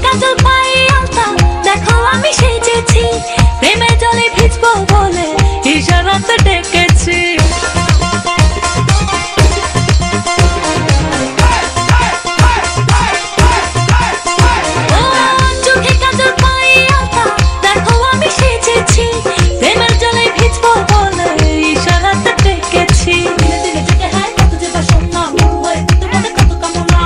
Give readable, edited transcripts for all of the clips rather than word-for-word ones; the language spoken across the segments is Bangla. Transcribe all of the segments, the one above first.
কাজল পাই আলতা দেখো আমি সেজেছি প্রেমে জলে ভিজবো বলে ইশারাতে ডেকেছি চোখে কাজল পাই আলতা দেখো আমি সেজেছি প্রেমের জলে ভিজবো বলে ইশারাতে ডেকেছি দিনে দিনে জেগে হায় কত যে বাসনা মন হয়ে যেতে মনে কত কামনা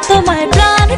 তোমায় প্রাণ